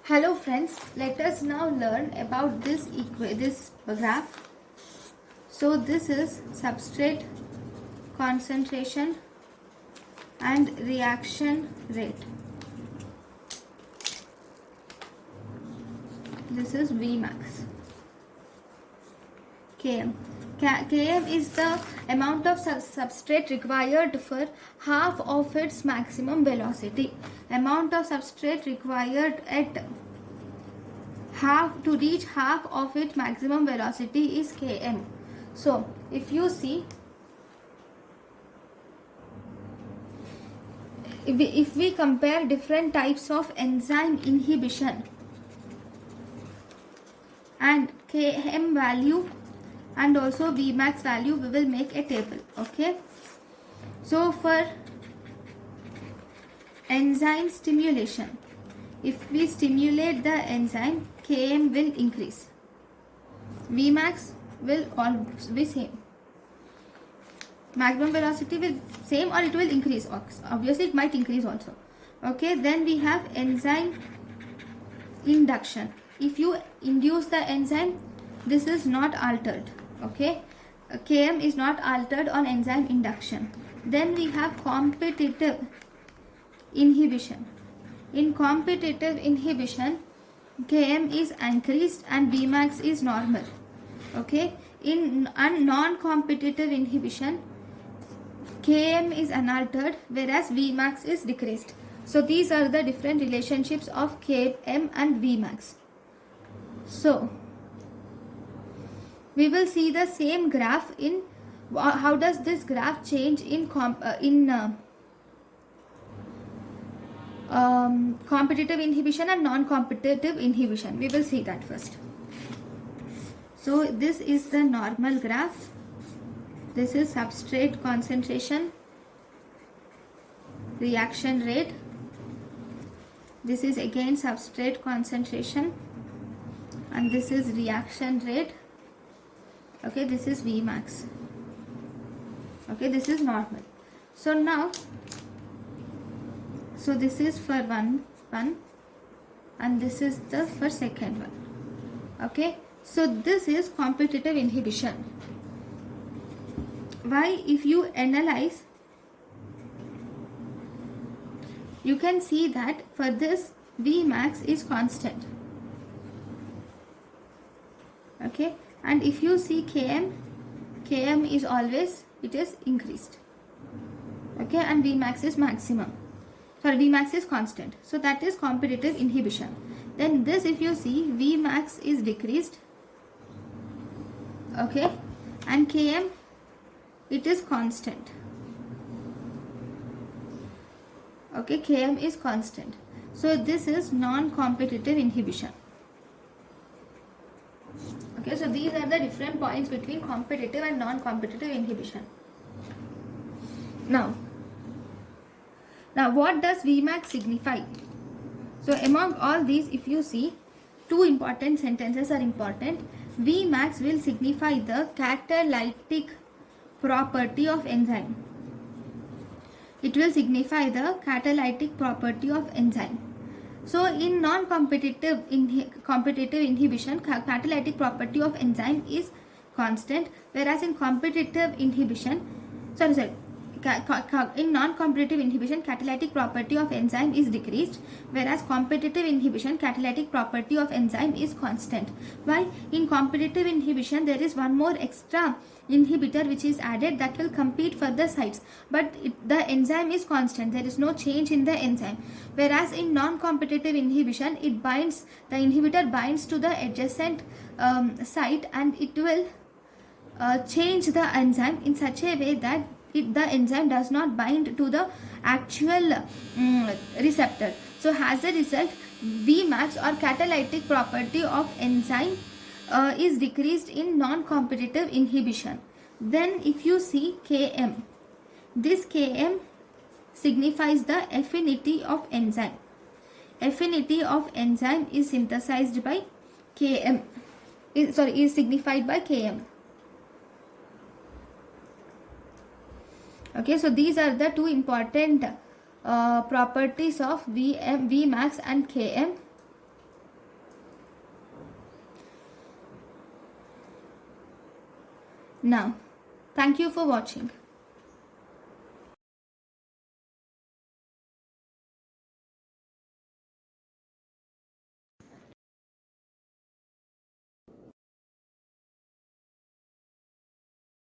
Hello friends, let us now learn about this graph. So this is substrate concentration and reaction rate. This is Vmax. Km. Km is the amount of substrate required for half of its maximum velocity. Amount of substrate required at to reach half of its maximum velocity is Km. So if you see, if we compare different types of enzyme inhibition and Km value and also Vmax value, we will make a table. Okay, so for enzyme stimulation, if we stimulate the enzyme, Km will increase, Vmax will always be same, maximum velocity will same or it will increase. Obviously it might increase also. Okay, then we have enzyme induction. If you induce the enzyme, this is not altered. Okay, Km is not altered on enzyme induction. Then we have competitive inhibition. In competitive inhibition, Km is increased and Vmax is normal. Okay, in non-competitive inhibition, Km is unaltered whereas Vmax is decreased. So these are the different relationships of Km and Vmax. So we will see the same graph in how does this graph change in competitive inhibition and non-competitive inhibition. We will see that first. So this is the normal graph. This is substrate concentration, reaction rate. This is again substrate concentration and this is reaction rate. Okay, this is Vmax. Okay, this is normal. So now, so this is for one and this is the for second one. Okay, so this is competitive inhibition. Why? If you analyze, you can see that for this Vmax is constant. Okay, and if you see Km is always, it is increased. Okay, and Vmax is maximum. Sorry, Vmax is constant. So that is competitive inhibition. Then this, if you see, Vmax is decreased. Okay, and Km, it is constant. Okay, Km is constant. So this is non-competitive inhibition. Okay, so these are the different points between competitive and non-competitive inhibition. Now what does Vmax signify? So among all these, if you see, two important sentences are important. Vmax will signify the catalytic property of enzyme. It will signify the catalytic property of enzyme. So in non-competitive competitive inhibition, catalytic property of enzyme is constant, whereas in competitive inhibition, in non-competitive inhibition, catalytic property of enzyme is decreased, whereas competitive inhibition, catalytic property of enzyme is constant. Why? In competitive inhibition, there is one more extra inhibitor which is added that will compete for the sites, but the enzyme is constant. There is no change in the enzyme. Whereas in non-competitive inhibition, the inhibitor binds to the adjacent site and it will change the enzyme in such a way that the enzyme does not bind to the actual receptor. So as a result, Vmax or catalytic property of enzyme is decreased in non-competitive inhibition. Then if you see Km, this Km signifies the affinity of enzyme. Affinity of enzyme is synthesized by Km, is signified by Km. Okay, so these are the two important properties of Vmax and Km. now. Thank you for watching.